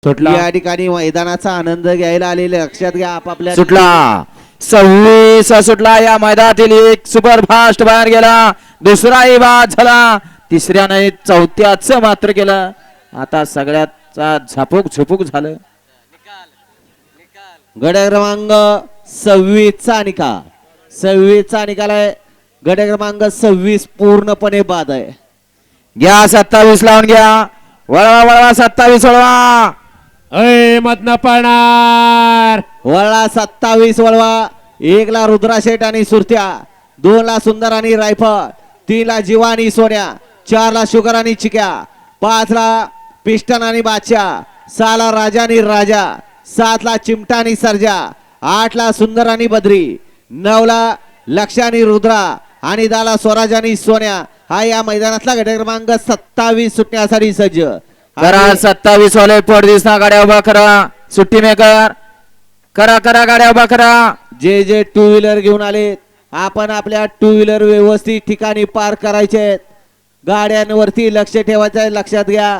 सुटला या ठिकाणी मैदानाचा आनंद घ्यायला आलेले लक्षात घ्या आपापल्या सुटला 26 सुटला या मैदानातील एक सुपर फास्ट बाहेर गेला दुसराही बाद झाला तिसऱ्याने चौथ्याच मात्र केलं आता सगळ्याचा झपूक झालं गड क्रमांक 26 चा निकाल 26 चा निकाल आहे गड क्रमांक 26 पूर्णपणे बाद आहे घ्या 27 लावून घ्या वळवा 27 वळवा मधनं पडणार वळला 27 वळवा 1 ला रुद्रा शेठ आणि सुरत्या 2 ला सुंदर आणि रायफल 3 ला जीवा आणि सोन्या 4 ला शुगर आणि चिक्या 5 ला पिस्टन आणि बादशाह 6 ला राजा आणि राजा 7 ला चिमटा आणि सर्जा 8 ला सुंदर आणि बद्री 9 ला लक्ष आणि रुद्रा आणि 10 ला स्वराज आणि सोन्या हा या मैदानातला गट क्रमांक 27 सुटण्यासाठी सज्ज करा 27 वाले पड दिसना गाड्या उभा करा सुट्टी मेकर करा गाड्या उभा करा जे जे टू व्हीलर घेऊन आले आपण आपल्या टू व्हीलर व्यवस्थित ठिकाणी पार्क करायचे गाड्यांवरती लक्ष ठेवायचं आहे लक्षात घ्या